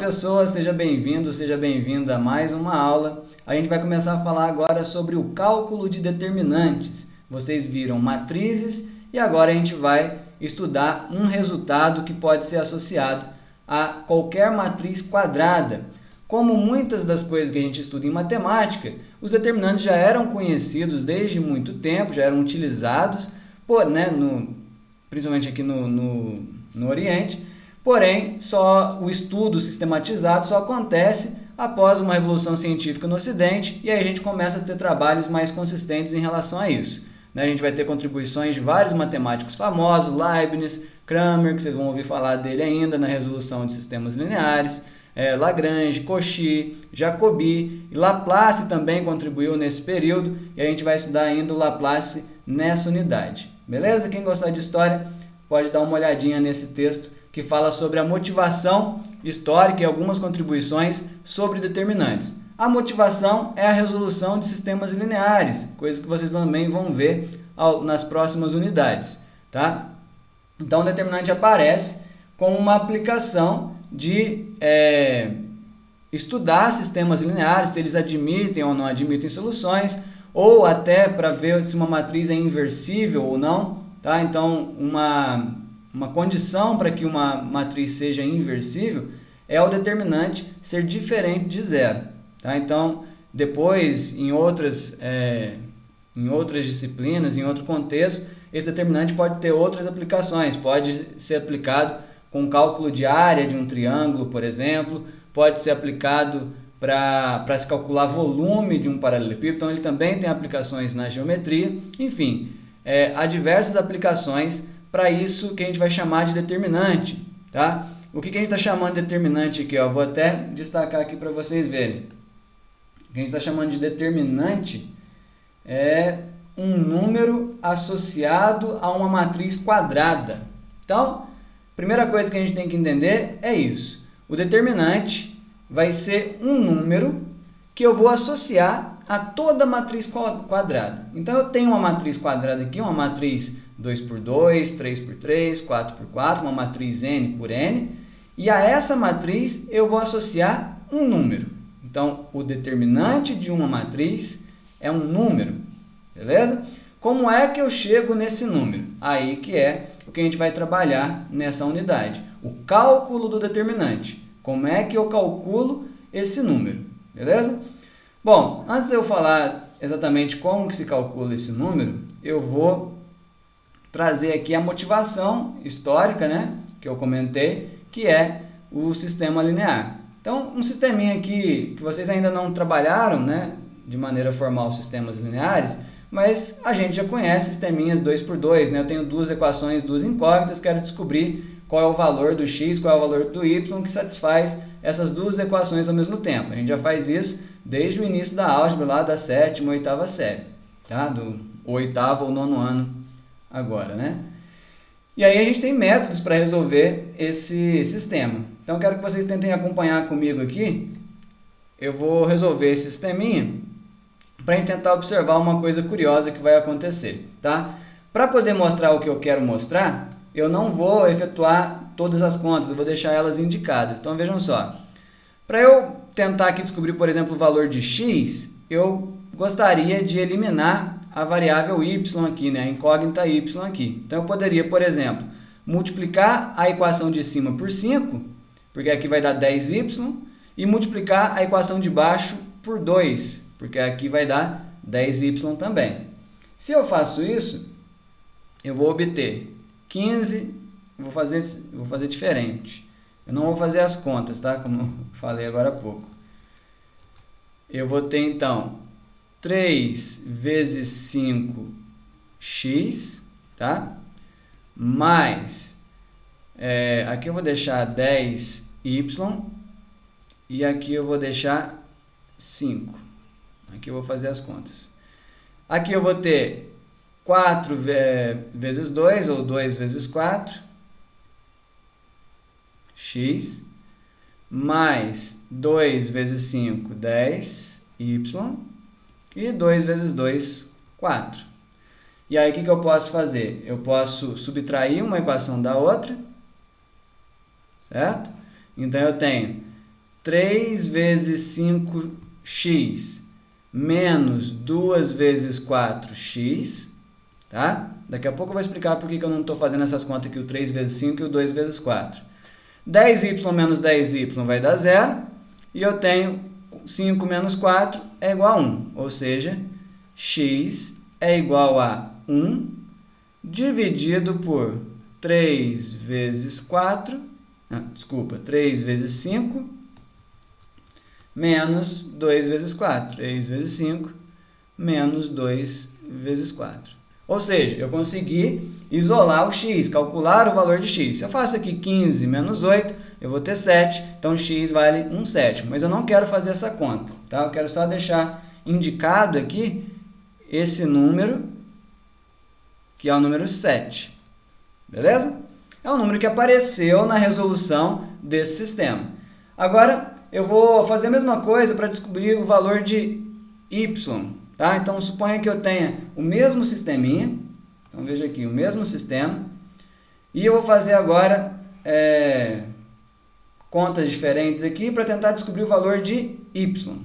pessoas, seja bem-vindo, seja bem-vinda a mais uma aula. A gente vai começar a falar agora sobre o cálculo de determinantes. Vocês viram matrizes e agora a gente vai estudar um resultado que pode ser associado a qualquer matriz quadrada. Como muitas das coisas que a gente estuda em matemática, os determinantes já eram conhecidos desde muito tempo, já eram utilizados, principalmente aqui no Oriente. Porém, só o estudo sistematizado só acontece após uma revolução científica no Ocidente e aí a gente começa a ter trabalhos mais consistentes em relação a isso. A gente vai ter contribuições de vários matemáticos famosos, Leibniz, Cramer, que vocês vão ouvir falar dele ainda na resolução de sistemas lineares, Lagrange, Cauchy, Jacobi e Laplace também contribuiu nesse período e a gente vai estudar ainda o Laplace nessa unidade. Beleza? Quem gostar de história pode dar uma olhadinha nesse texto que fala sobre a motivação histórica e algumas contribuições sobre determinantes. A motivação é a resolução de sistemas lineares, coisa que vocês também vão ver nas próximas unidades. Tá? Então, o determinante aparece como uma aplicação de estudar sistemas lineares, se eles admitem ou não admitem soluções, ou até para ver se uma matriz é inversível ou não. Tá? Então, uma condição para que uma matriz seja inversível é o determinante ser diferente de zero. Tá? Então, depois, em outras disciplinas, em outro contexto, esse determinante pode ter outras aplicações. Pode ser aplicado com cálculo de área de um triângulo, por exemplo. Pode ser aplicado para se calcular volume de um paralelepípedo. Então, ele também tem aplicações na geometria. Enfim, há diversas aplicações para isso que a gente vai chamar de determinante. Tá? O que a gente está chamando de determinante aqui? Eu vou até destacar aqui para vocês verem. O que a gente está chamando de determinante é um número associado a uma matriz quadrada. Então, a primeira coisa que a gente tem que entender é isso. O determinante vai ser um número que eu vou associar a toda matriz quadrada. Então, eu tenho uma matriz quadrada aqui, uma matriz 2x2, 3x3, 4x4, uma matriz n por n, e a essa matriz eu vou associar um número. Então, o determinante de uma matriz é um número, beleza? Como é que eu chego nesse número? Aí que é o que a gente vai trabalhar nessa unidade. O cálculo do determinante. Como é que eu calculo esse número, beleza? Bom, antes de eu falar exatamente como que se calcula esse número, eu vou trazer aqui a motivação histórica, que eu comentei, que é o sistema linear. Então, um sisteminha aqui que vocês ainda não trabalharam, de maneira formal sistemas lineares, mas a gente já conhece sisteminhas 2x2, Eu tenho duas equações, duas incógnitas, quero descobrir qual é o valor do x, qual é o valor do y, que satisfaz essas duas equações ao mesmo tempo. A gente já faz isso desde o início da álgebra, lá da 7ª, 8ª série, tá? Do 8º ou 9º ano agora, E aí a gente tem métodos para resolver esse sistema. Então, quero que vocês tentem acompanhar comigo aqui. Eu vou resolver esse sisteminha para a gente tentar observar uma coisa curiosa que vai acontecer, tá? Para poder mostrar o que eu quero mostrar, eu não vou efetuar todas as contas, eu vou deixar elas indicadas. Então, vejam só. Para eu tentar aqui descobrir, por exemplo, o valor de x, eu gostaria de eliminar a variável y aqui, a incógnita y aqui. Então, eu poderia, por exemplo, multiplicar a equação de cima por 5, porque aqui vai dar 10y, e multiplicar a equação de baixo por 2, porque aqui vai dar 10y também. Se eu faço isso, eu vou obter 15, vou fazer diferente. Eu não vou fazer as contas, tá? Como eu falei agora há pouco. Eu vou ter, então, 3 vezes 5x, tá? Mais, aqui eu vou deixar 10y e aqui eu vou deixar 5. Aqui eu vou fazer as contas. Aqui eu vou ter 4 vezes 2, ou 2 vezes 4, x, mais 2 vezes 5, 10y, e 2 vezes 2, 4. E aí, o que eu posso fazer? Eu posso subtrair uma equação da outra, certo? Então, eu tenho 3 vezes 5x menos 2 vezes 4x, tá? Daqui a pouco eu vou explicar por que eu não estou fazendo essas contas aqui, o 3 vezes 5 e o 2 vezes 4. 10y menos 10y vai dar 0, e eu tenho 5 menos 4 é igual a 1, ou seja, x é igual a 1 dividido por 3 vezes 5 menos 2 vezes 4. 3 vezes 5 menos 2 vezes 4. Ou seja, eu consegui isolar o x, calcular o valor de x. Se eu faço aqui 15 menos 8, eu vou ter 7, então x vale 1/7. Mas eu não quero fazer essa conta, tá? Eu quero só deixar indicado aqui esse número, que é o número 7. Beleza? É um número que apareceu na resolução desse sistema. Agora, eu vou fazer a mesma coisa para descobrir o valor de y. Tá? Então, suponha que eu tenha o mesmo sisteminha. Então, veja aqui, o mesmo sistema. E eu vou fazer agora contas diferentes aqui para tentar descobrir o valor de y.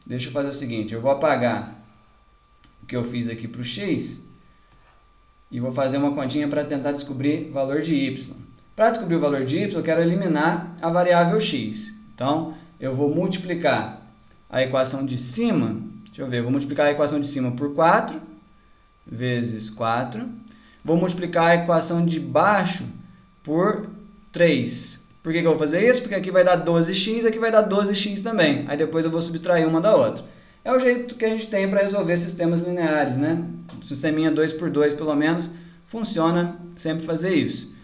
Deixa eu fazer o seguinte, eu vou apagar o que eu fiz aqui para o x e vou fazer uma continha para tentar descobrir o valor de y. Para descobrir o valor de y, eu quero eliminar a variável x. Então, eu vou multiplicar a equação de cima, deixa eu ver, vou multiplicar a equação de cima por 4, vezes 4. Vou multiplicar a equação de baixo por 3. Por que eu vou fazer isso? Porque aqui vai dar 12x, aqui vai dar 12x também. Aí depois eu vou subtrair uma da outra. É o jeito que a gente tem para resolver sistemas lineares, né? O sisteminha 2×2, pelo menos, funciona sempre fazer isso.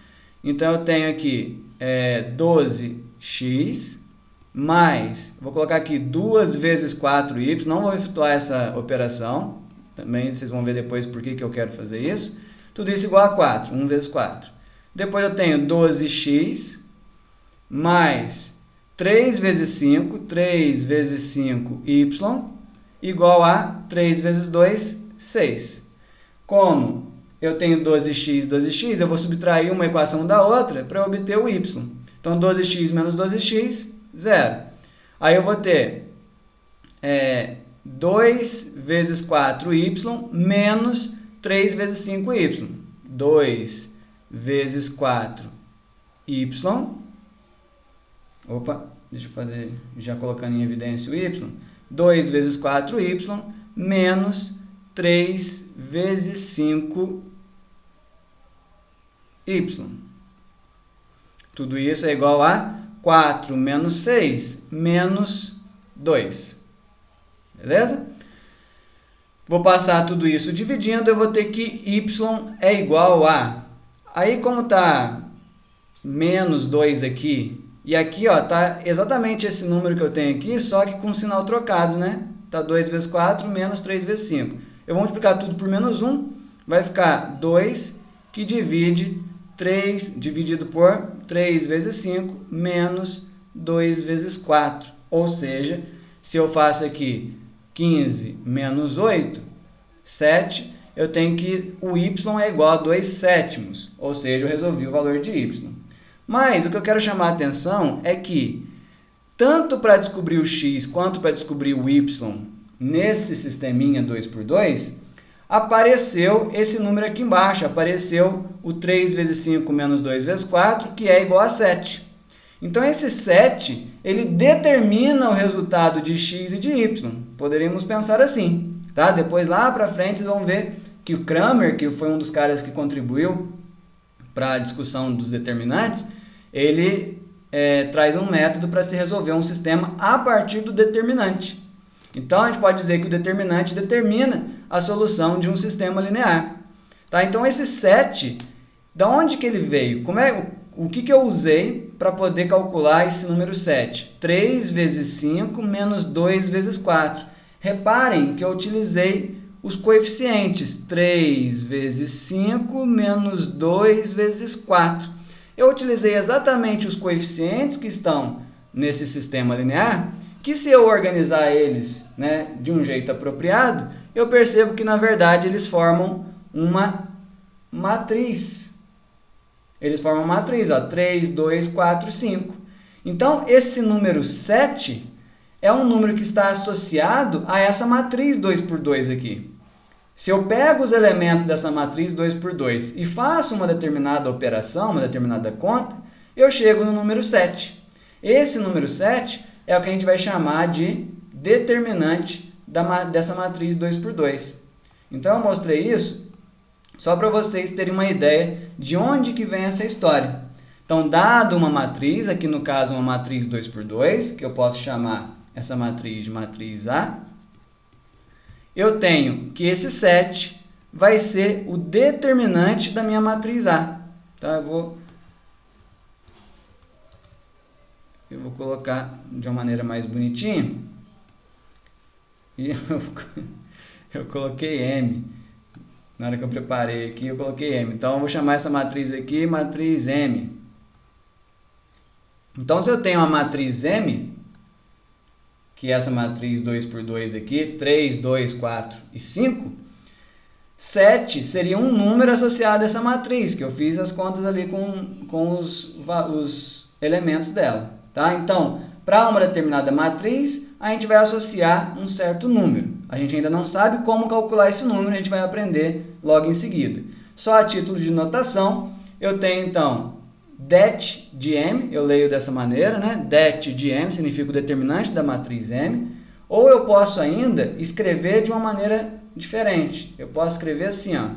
Então, eu tenho aqui 12x mais, vou colocar aqui 2 vezes 4y, não vou efetuar essa operação, também vocês vão ver depois por que eu quero fazer isso. Tudo isso igual a 4, 1 vezes 4. Depois eu tenho 12x mais 3 vezes 5, 3 vezes 5y, igual a 3 vezes 2, 6. Como eu tenho 12x, 12x, eu vou subtrair uma equação da outra para obter o y. Então, 12x menos 12x, 0. Aí eu vou ter 2 vezes 4y menos 3 vezes 5y. 2 vezes 4y. Opa, deixa eu fazer, já colocando em evidência o y. 2 vezes 4y menos 3 vezes 5y. Tudo isso é igual a 4 menos 6 menos 2. Beleza? Vou passar tudo isso dividindo, eu vou ter que y é igual a... Aí, como está menos 2 aqui, e aqui está exatamente esse número que eu tenho aqui, só que com sinal trocado, né? Está 2 vezes 4 menos 3 vezes 5. Eu vou multiplicar tudo por menos 1, vai ficar 2 que divide 3 dividido por 3 vezes 5 menos 2 vezes 4. Ou seja, se eu faço aqui 15 menos 8, 7, eu tenho que o y é igual a 2/7. Ou seja, eu resolvi o valor de y. Mas o que eu quero chamar a atenção é que, tanto para descobrir o x quanto para descobrir o y nesse sisteminha 2×2, apareceu esse número aqui embaixo, apareceu o 3 vezes 5 menos 2 vezes 4, que é igual a 7. Então, esse 7, ele determina o resultado de x e de y. Poderíamos pensar assim, tá? Depois, lá para frente, vocês vão ver que o Cramer, que foi um dos caras que contribuiu para a discussão dos determinantes, ele traz um método para se resolver um sistema a partir do determinante. Então, a gente pode dizer que o determinante determina a solução de um sistema linear. Tá? Então, esse 7, da onde que ele veio? O que eu usei para poder calcular esse número 7? 3 vezes 5 menos 2 vezes 4. Reparem que eu utilizei os coeficientes. 3 vezes 5 menos 2 vezes 4. Eu utilizei exatamente os coeficientes que estão nesse sistema linear, que se eu organizar eles, né, de um jeito apropriado, eu percebo que, na verdade, eles formam uma matriz. Eles formam uma matriz, ó, 3, 2, 4, 5. Então, esse número 7 é um número que está associado a essa matriz 2 por 2 aqui. Se eu pego os elementos dessa matriz 2 por 2 e faço uma determinada operação, uma determinada conta, eu chego no número 7. Esse número 7 é o que a gente vai chamar de determinante dessa matriz 2 por 2. Então, eu mostrei isso só para vocês terem uma ideia de onde que vem essa história. Então, dado uma matriz, aqui no caso uma matriz 2 por 2, que eu posso chamar essa matriz de matriz A, eu tenho que esse 7 vai ser o determinante da minha matriz A. Tá? Eu vou colocar de uma maneira mais bonitinha. E eu coloquei M. Na hora que eu preparei aqui, eu coloquei M. Então, eu vou chamar essa matriz aqui matriz M. Então, se eu tenho uma matriz M, que é essa matriz 2 por 2 aqui, 3, 2, 4 e 5, 7 seria um número associado a essa matriz, que eu fiz as contas ali com os elementos dela. Tá? Então, para uma determinada matriz, a gente vai associar um certo número. A gente ainda não sabe como calcular esse número, a gente vai aprender logo em seguida. Só a título de notação, eu tenho então det de M, eu leio dessa maneira, né? Det de M significa o determinante da matriz M, ou eu posso ainda escrever de uma maneira diferente. Eu posso escrever assim, ó.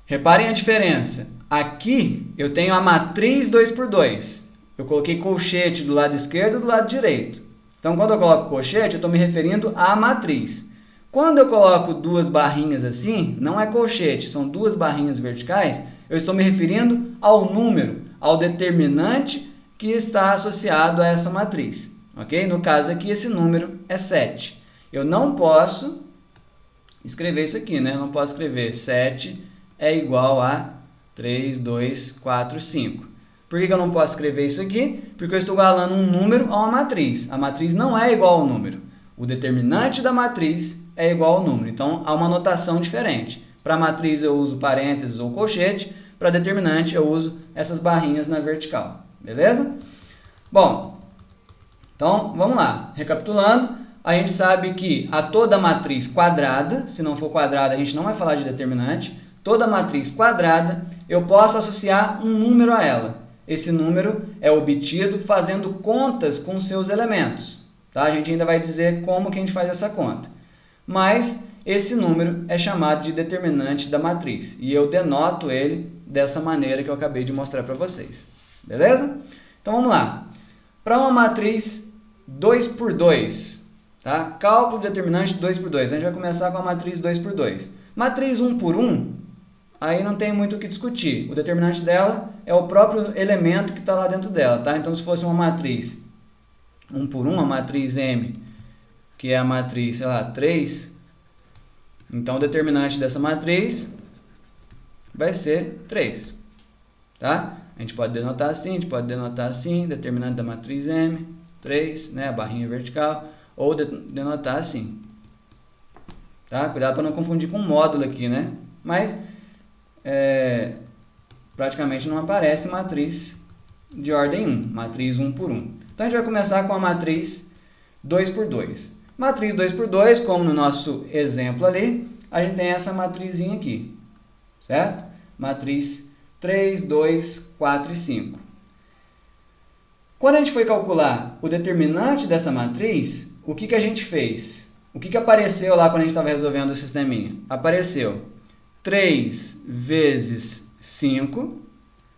Reparem a diferença. Aqui eu tenho a matriz 2 por 2. Eu coloquei colchete do lado esquerdo e do lado direito. Então, quando eu coloco colchete, eu estou me referindo à matriz. Quando eu coloco duas barrinhas assim, não é colchete, são duas barrinhas verticais, eu estou me referindo ao número, ao determinante que está associado a essa matriz. Ok? No caso aqui, esse número é 7. Eu não posso escrever isso aqui, né? Eu não posso escrever 7 é igual a 3, 2, 4, 5. Por que eu não posso escrever isso aqui? Porque eu estou igualando um número a uma matriz. A matriz não é igual ao número. O determinante da matriz é igual ao número. Então, há uma notação diferente. Para a matriz eu uso parênteses ou colchete. Para determinante eu uso essas barrinhas na vertical. Beleza? Bom, então vamos lá. Recapitulando, a gente sabe que a toda matriz quadrada, se não for quadrada a gente não vai falar de determinante, toda matriz quadrada eu posso associar um número a ela. Esse número é obtido fazendo contas com seus elementos. Tá? A gente ainda vai dizer como que a gente faz essa conta. Mas esse número é chamado de determinante da matriz. E eu denoto ele dessa maneira que eu acabei de mostrar para vocês. Beleza? Então vamos lá. Para uma matriz 2 por 2, tá? Cálculo determinante 2 por 2. A gente vai começar com a matriz 2 por 2. Matriz 1 por 1, aí não tem muito o que discutir. O determinante dela é o próprio elemento que está lá dentro dela. Tá? Então, se fosse uma matriz 1 por 1, a matriz M, que é a matriz, sei lá, 3, então o determinante dessa matriz vai ser 3. Tá? A gente pode denotar assim, a gente pode denotar assim, determinante da matriz M, 3, né, a barrinha vertical, ou denotar assim. Tá? Cuidado para não confundir com módulo aqui, né? Mas praticamente não aparece matriz de ordem 1, matriz 1 por 1. Então, a gente vai começar com a matriz 2 por 2. Matriz 2 por 2, como no nosso exemplo ali, a gente tem essa matrizinha aqui, certo? Matriz 3, 2, 4 e 5. Quando a gente foi calcular o determinante dessa matriz, o que a gente fez? O que apareceu lá quando a gente estava resolvendo o sisteminha? Apareceu 3 vezes 5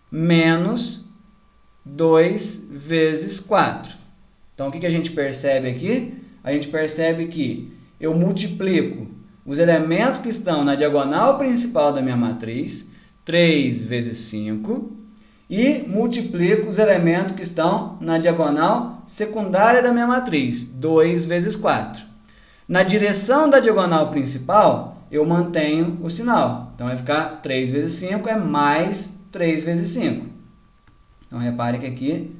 menos 2 vezes 4. Então, o que a gente percebe aqui? A gente percebe que eu multiplico os elementos que estão na diagonal principal da minha matriz, 3 vezes 5, e multiplico os elementos que estão na diagonal secundária da minha matriz, 2 vezes 4. Na direção da diagonal principal, eu mantenho o sinal. Então, vai ficar 3 vezes 5 é mais 3 vezes 5. Então, repare que aqui,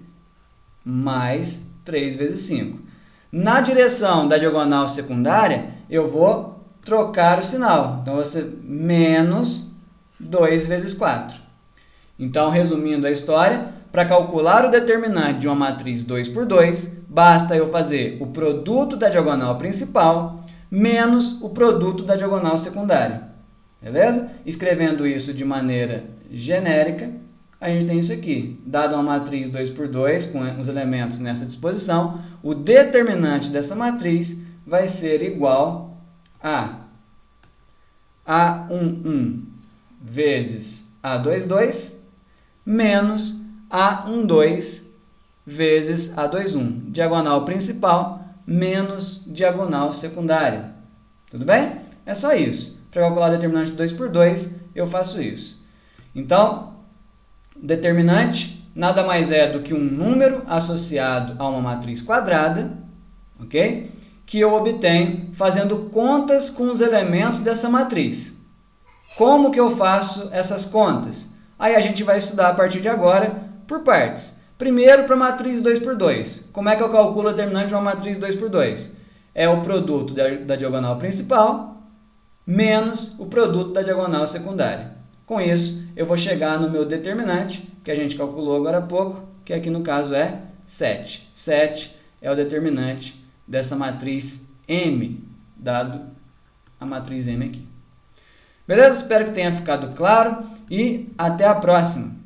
mais 3 vezes 5. Na direção da diagonal secundária, eu vou trocar o sinal. Então, vai ser menos 2 vezes 4. Então, resumindo a história, para calcular o determinante de uma matriz 2 por 2, basta eu fazer o produto da diagonal principal menos o produto da diagonal secundária. Beleza? Escrevendo isso de maneira genérica, a gente tem isso aqui. Dado uma matriz 2 por 2, com os elementos nessa disposição, o determinante dessa matriz vai ser igual a A11 vezes A22 menos A12 vezes A21. Diagonal principal menos diagonal secundária. Tudo bem? É só isso. Para calcular o determinante de 2 por 2, eu faço isso. Então, determinante nada mais é do que um número associado a uma matriz quadrada, ok? Que eu obtenho fazendo contas com os elementos dessa matriz. Como que eu faço essas contas? Aí a gente vai estudar a partir de agora por partes. Primeiro, para a matriz 2 por 2. Como é que eu calculo o determinante de uma matriz 2 por 2? É o produto da diagonal principal menos o produto da diagonal secundária. Com isso, eu vou chegar no meu determinante, que a gente calculou agora há pouco, que aqui no caso é 7. 7 é o determinante dessa matriz M, dado a matriz M aqui. Beleza? Espero que tenha ficado claro e até a próxima!